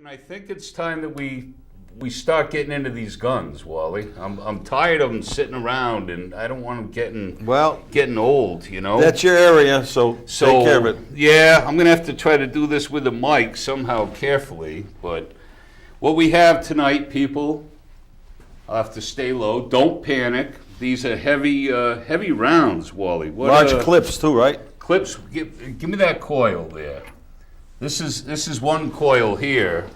And I think it's time that we start getting into these guns, Wally. I'm tired of them sitting around, and I don't want them getting old. You know. That's your area, so take care of it. Yeah, I'm gonna have to try to do this with a mic somehow carefully. But what we have tonight, people, I'll have to stay low. Don't panic. These are heavy rounds, Wally. Large clips too, right? Clips. Give me that coil there. This is one coil here.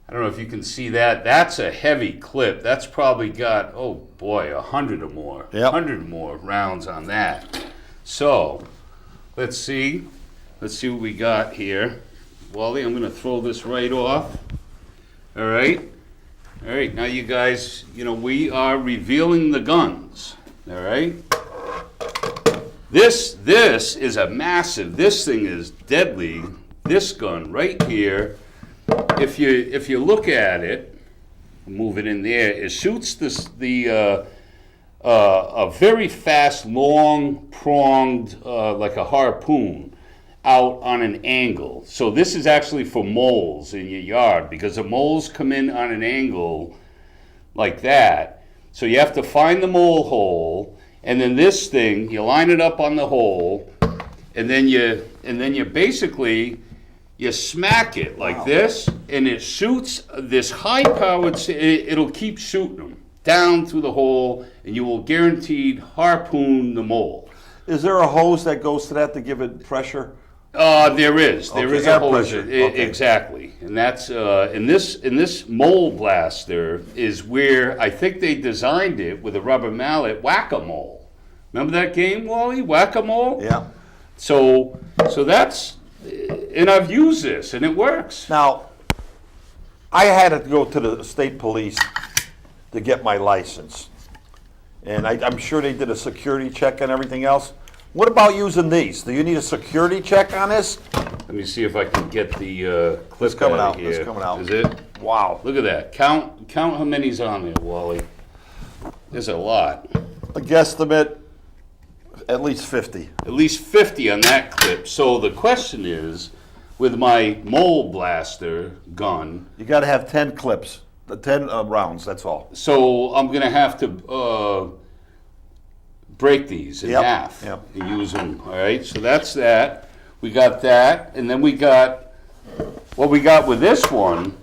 I don't know if you can see that. That's a heavy clip. That's probably got, oh boy, 100 or more. Yep. 100 more rounds on that. So, let's see. Let's see what we got here. Wally, I'm going to throw this right off. All right. All right. Now, you guys, we are revealing the guns. All right. This is a massive. This thing is deadly. This gun right here. If you look at it, move it in there, it shoots a very fast, long pronged, like a harpoon, out on an angle. So this is actually for moles in your yard, because the moles come in on an angle like that. So you have to find the mole hole, and then this thing, you line it up on the hole, and then you basically you smack it like this, and it shoots this high-powered. It'll keep shooting them down through the hole, and you will guaranteed harpoon the mole. Is there a hose that goes to that to give it pressure? There is. There is a hose. Okay. Exactly, and that's in this mole blaster is where I think they designed it with a rubber mallet, whack-a-mole. Remember that game, Wally? Whack-a-mole. Yeah. So that's. And I've used this, and it works. Now, I had to go to the state police to get my license. And I'm sure they did a security check and everything else. What about using these? Do you need a security check on this? Let me see if I can get the clip It's coming out out. here. It's coming out. Is it? Wow. Look at that. Count how many's on there, Wally. There's a lot. A guesstimate, at least 50. At least 50 on that clip. So the question is, with my mole blaster gun, You got to have 10 clips, the 10 rounds, that's all. so I'm going to have to break these in half Yep. and use them. All right, so that's that. We got that, and then we got what we got with this one.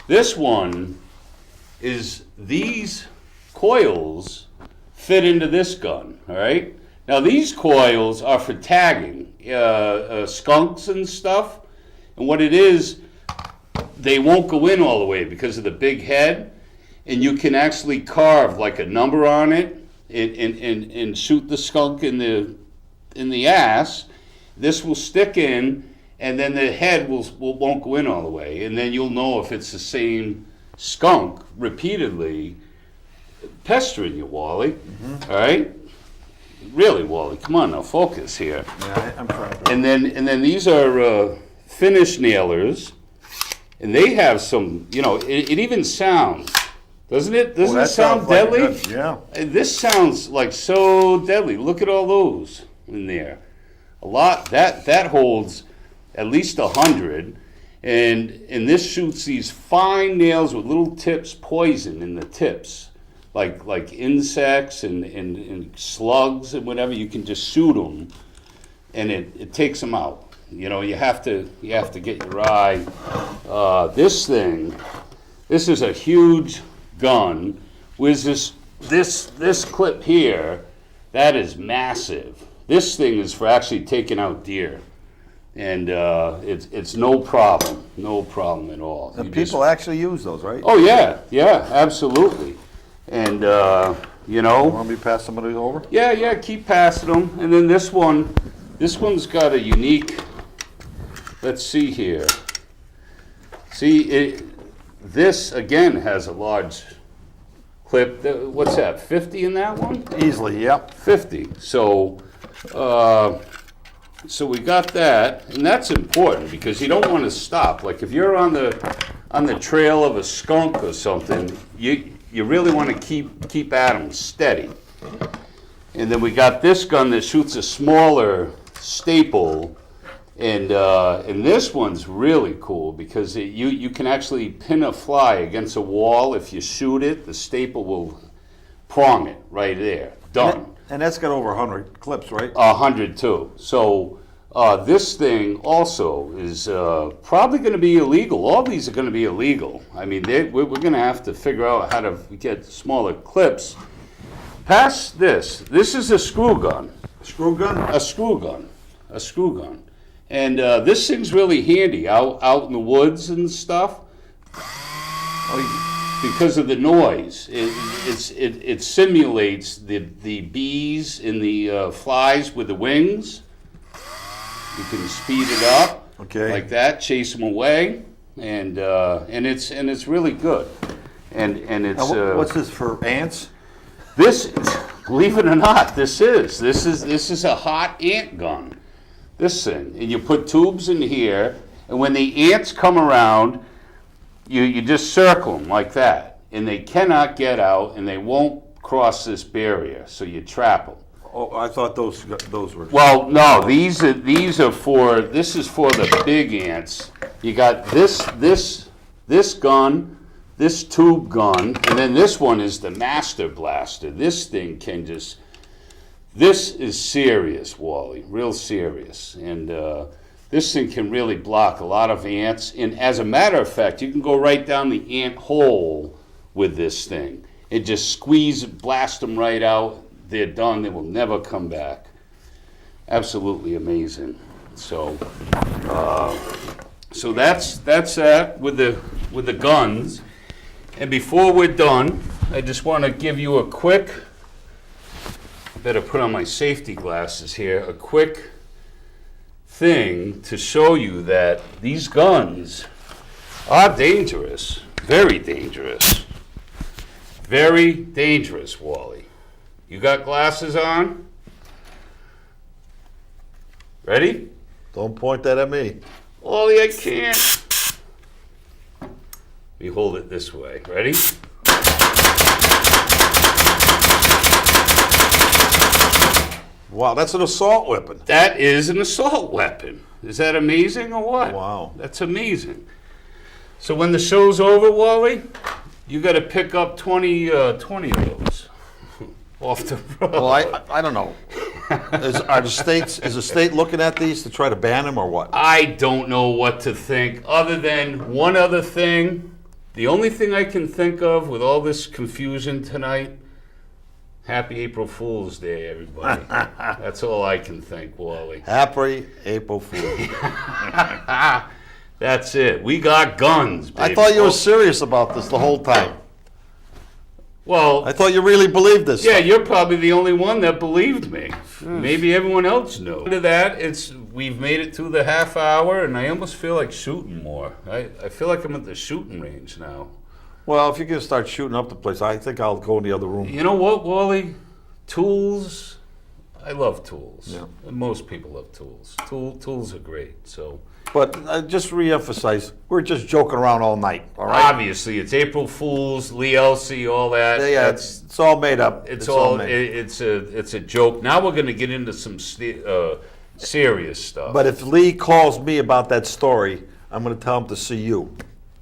This one is these coils fit into this gun. All right. Now these coils are for tagging skunks and stuff, and what it is, they won't go in all the way because of the big head, and you can actually carve like a number on it and shoot the skunk in the ass. This will stick in, and then the head won't go in all the way, and then you'll know if it's the same skunk repeatedly pestering you, Wally. Mm-hmm. All right. Really, Wally, come on now, focus here. Yeah, I'm trying to. And then these are finish nailers, and they have some, it even sounds, doesn't it? Doesn't it sound deadly? Like yeah. This sounds like so deadly. Look at all those in there. A lot, that holds at least 100, and this shoots these fine nails with little tips, poison in the tips. Like insects and slugs and whatever, you can just shoot them, and it takes them out. You have to get your eye. This is a huge gun with this clip here. That is massive. This thing is for actually taking out deer, and it's no problem at all. And people actually use those, right? Oh yeah, absolutely. And, You want me to pass some of these over? Yeah, keep passing them. And then this one's got a unique, let's see here. See, this, again, has a large clip. What's that, 50 in that one? Easily, yep. 50. So we got that, and that's important because you don't want to stop. Like if you're on the trail of a skunk or something, you really want to keep at them steady. And then we got this gun that shoots a smaller staple, And this one's really cool because you can actually pin a fly against a wall. If you shoot it, the staple will prong it right there. Done. And that's got over 100 clips, right? 100 too. So this thing also is probably going to be illegal. All these are going to be illegal. I mean, we're going to have to figure out how to get smaller clips. Past this is a screw gun. Screw gun? A screw gun. A screw gun. And this thing's really handy out in the woods and stuff. Because of the noise, it simulates the bees and the flies with the wings. You can speed it up, like that, chase them away, and it's really good. And it's what's this for ants? This, believe it or not, this is a hot ant gun. This thing, and you put tubes in here, and when the ants come around, you just circle them like that, and they cannot get out, and they won't cross this barrier, so you trap them. Oh, I thought those were. Well, no, this is for the big ants. You got this gun, this tube gun, and then this one is the master blaster. This thing can just. This is serious, Wally, real serious, and this thing can really block a lot of ants. And as a matter of fact, you can go right down the ant hole with this thing and just squeeze, blast them right out. They're done. They will never come back. Absolutely amazing. So, that's that with the guns. And before we're done, I just want to give you a quick. Better put on my safety glasses here. A quick thing to show you that these guns are dangerous. Very dangerous. Very dangerous, Wally. You got glasses on? Ready? Don't point that at me. Wally, I can't. Let me hold it this way. Ready? Wow, that's an assault weapon. That is an assault weapon. Is that amazing or what? Wow. That's amazing. So when the show's over, Wally, you got to pick up 20 of those off the road. Well, I don't know. Is the state looking at these to try to ban them or what? I don't know what to think other than one other thing. The only thing I can think of with all this confusion tonight, Happy April Fool's Day, everybody. That's all I can think, Wally. Happy April Fool's. That's it. We got guns, baby. I thought you were serious about this the whole time. Well, I thought you really believed this. Yeah, you're probably the only one that believed me. Maybe everyone else knew. To that, we've made it to the half hour, and I almost feel like shooting more. I feel like I'm at the shooting range now. Well, if you're going to start shooting up the place, I think I'll go in the other room. You know what, Wally? Tools. I love tools. Yeah. Most people love tools. Tools are great. So. But just reemphasize, we're just joking around all night, all right? Obviously, it's April Fools, Lee Elsie, all that. Yeah, it's all made up. It's a joke. Now we're going to get into some serious stuff. But if Lee calls me about that story, I'm going to tell him to see you.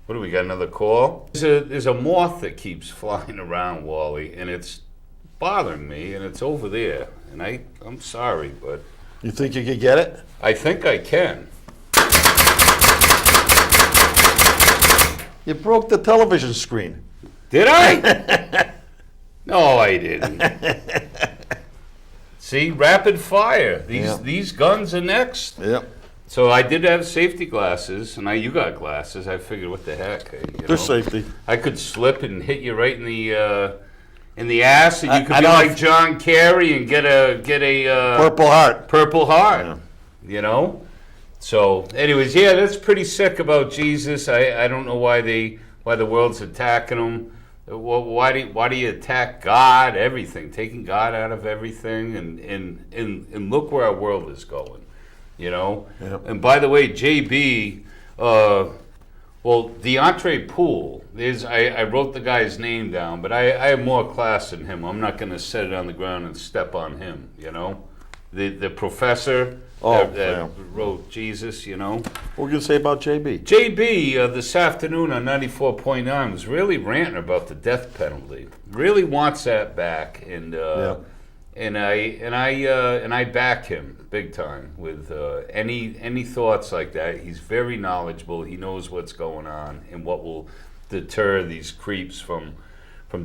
What do we got? Another call? There's a moth that keeps flying around, Wally, and it's bothering me, and it's over there. And I'm sorry, but You think you could get it? I think I can. You broke the television screen. Did I? No, I didn't. See, rapid fire. These guns are next. Yep. So I did have safety glasses, and you got glasses. I figured, what the heck? They're safety. I could slip and hit you right in the ass, and you could be know. like John Kerry and get a Purple Heart. Purple Heart. Yeah. You know. So, anyways, yeah, that's pretty sick about Jesus. I don't know why the world's attacking him. Why do you attack God? Everything, taking God out of everything, and look where our world is going. You know. Yep. And by the way, JB, DeAndre Poole. I wrote the guy's name down, but I have more class than him. I'm not going to set it on the ground and step on him. You know. the professor that yeah. wrote Jesus, you know. What were you going to say about JB? JB this afternoon on 94.9 was really ranting about the death penalty. Really wants that back, and I back him big time with any thoughts like that. He's very knowledgeable. He knows what's going on and what will deter these creeps from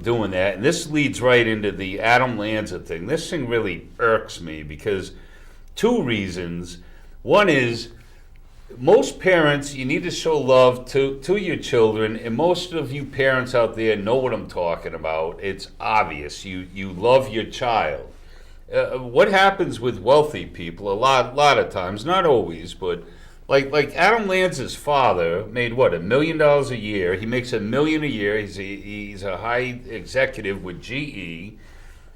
doing that. And this leads right into the Adam Lanza thing. This thing really irks me because two reasons. One is most parents, you need to show love to your children, and most of you parents out there know what I'm talking about. It's obvious. You love your child. What happens with wealthy people a lot of times, not always, but like Adam Lanza's father made what, $1 million a year. He makes $1 million a year. He's a high executive with GE,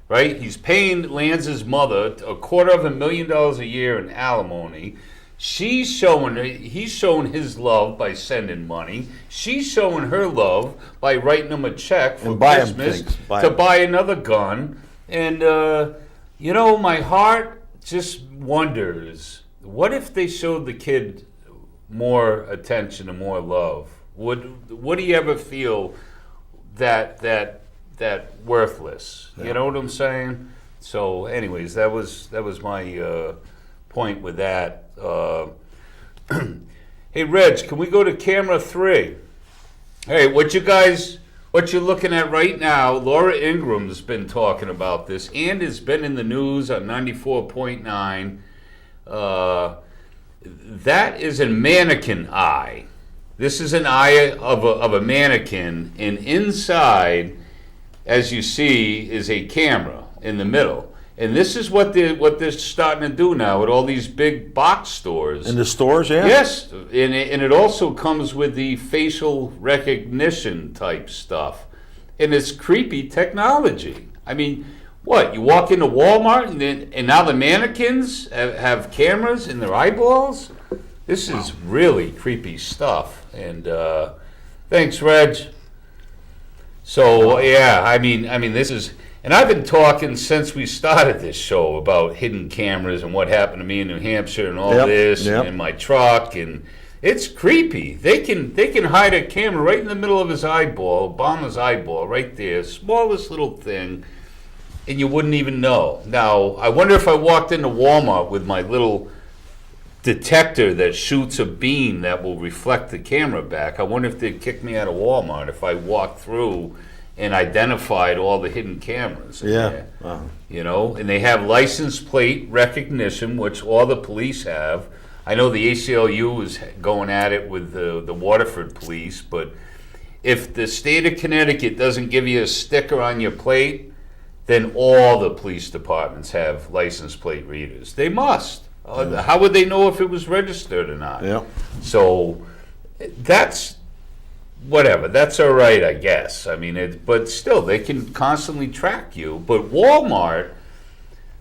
right? He's paying Lanza's mother $250,000 a year in alimony. He's showing his love by sending money. She's showing her love by writing him a check for Christmas to buy another gun. And you know, my heart just wonders, what if they showed the kid more attention and more love? Would he ever feel that worthless? You know what I'm saying? So, anyways, that was my point with that. Hey, Reg, can we go to camera 3? Hey, what you're looking at right now, Laura Ingram's been talking about this and has been in the news on 94.9. That is a mannequin eye. This is an eye of a mannequin, and inside, as you see, is a camera in the middle. And this is what they're starting to do now with all these big box stores. In the stores, yeah? Yes, and it also comes with the facial recognition type stuff. And it's creepy technology. I mean, what, you walk into Walmart and now the mannequins have cameras in their eyeballs? This is really creepy stuff. And thanks, Reg. So, yeah, I mean, this is... And I've been talking since we started this show about hidden cameras and what happened to me in New Hampshire and all this and in my truck, and it's creepy. They can hide a camera right in the middle of his eyeball, Obama's eyeball, right there, smallest little thing, and you wouldn't even know. Now, I wonder if I walked into Walmart with my little detector that shoots a beam that will reflect the camera back. I wonder if they'd kick me out of Walmart if I walked through and identified all the hidden cameras. Yeah. You know, and they have license plate recognition, which all the police have. I know the ACLU is going at it with the Waterford police, but if the state of Connecticut doesn't give you a sticker on your plate, then all the police departments have license plate readers. They must. How would they know if it was registered or not? Yeah. So that's... whatever, that's all right, I guess. I mean, but still, they can constantly track you. But Walmart,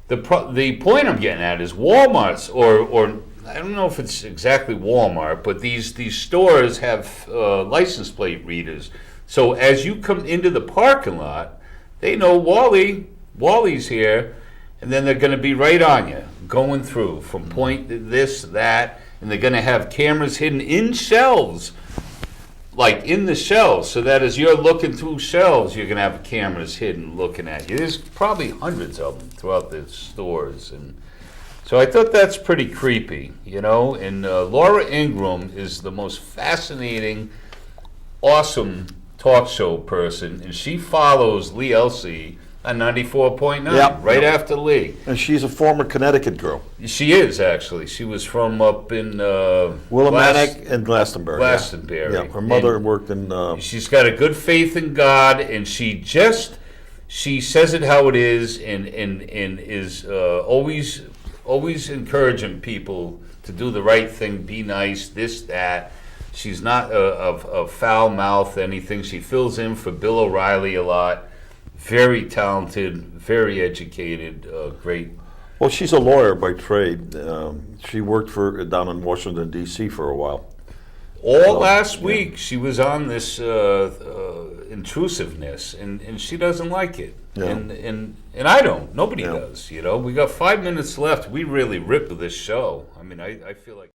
the point I'm getting at is Walmart's, or I don't know if it's exactly Walmart, but these stores have license plate readers. So as you come into the parking lot, they know Wally's here, and then they're going to be right on you, going through from point to this, that, and they're going to have cameras hidden in shelves, like in the shelves, so that as you're looking through shelves, you're going to have cameras hidden looking at you. There's probably hundreds of them throughout the stores. And so I thought that's pretty creepy, you know. And Laura Ingraham is the most fascinating, awesome talk show person, and she follows Lee Elsey on 94.9, right after Lee. And she's a former Connecticut girl. She is, actually. She was from up in... Willimantic and Glastonbury. Glastonbury. Yeah, her mother worked in... she's got a good faith in God, and she says it how it is, and is always encouraging people to do the right thing, be nice, this, that. She's not a foul mouth, anything. She fills in for Bill O'Reilly a lot. Very talented, very educated, great. Well, she's a lawyer by trade. She worked down in Washington, D.C. for a while. Last week, she was on this intrusiveness, and she doesn't like it. Yeah. And I don't. Nobody Yeah. does. You know, we got 5 minutes left. We really ripped this show. I mean, I feel like.